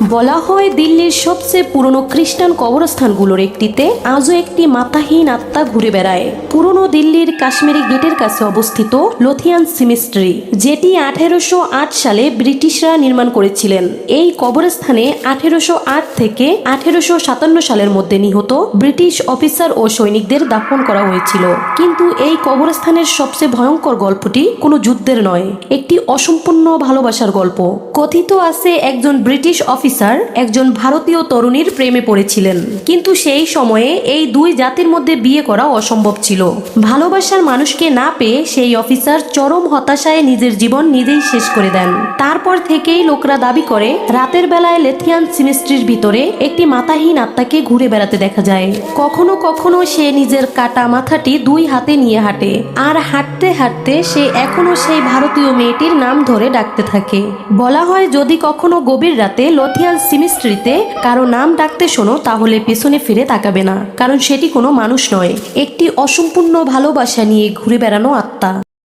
বলা হয় দিল্লির সবচেয়ে পুরনো খ্রিস্টান কবরস্থানগুলোর একটিতে আজও একটি মাথাহীন আত্মা ঘুরে বেড়ায়। পুরনো দিল্লির কাশ্মীরি গেটের কাছে অবস্থিত লোথিয়ান সিমেট্রি, যেটি 1808 সালে ব্রিটিশরা নির্মাণ করেছিলেন। এই কবরস্থানে 1808 থেকে 1857 সালের মধ্যে নিহত ব্রিটিশ অফিসার ও সৈনিকদের দাফন করা হয়েছিল। কিন্তু এই কবরস্থানের সবচেয়ে ভয়ঙ্কর গল্পটি কোনো যুদ্ধের নয়, একটি অসম্পূর্ণ ভালোবাসার গল্প। কথিত আছে একজন ব্রিটিশ অফিসার একজন ভারতীয় তরুণীর প্রেমে পড়েছিলেন, কিন্তু সেই সময়ে এই দুই জাতির মধ্যে বিয়ে করা অসম্ভব ছিল। ভালোবাসার মানুষকে না পেয়ে সেই অফিসার চরম হতাশায় নিজের জীবন নিজেই শেষ করে দেন। তারপর থেকেই লোকরা দাবি করে রাতের বেলায় লোথিয়ান সিমেট্রির ভিতরে একটি মাথাহীন আত্মাকে ঘুরে বেড়াতে দেখা যায়। কখনো কখনো সে নিজের কাটা মাথাটি দুই হাতে নিয়ে হাঁটে, আর হাঁটতে হাঁটতে সে এখনো সেই ভারতীয় মেয়েটির নাম ধরে ডাকতে থাকে। বলা হয় যদি কখনো গভীর রাতে লোথিয়ান সিমেট্রিতে কারো নাম ডাকতে শোনো, তাহলে পেছনে ফিরে তাকাবে না, কারণ সেটি কোনো মানুষ নয়, একটি অসম্পূর্ণ ভালোবাসা নিয়ে ঘুরে বেড়ানো আত্মা।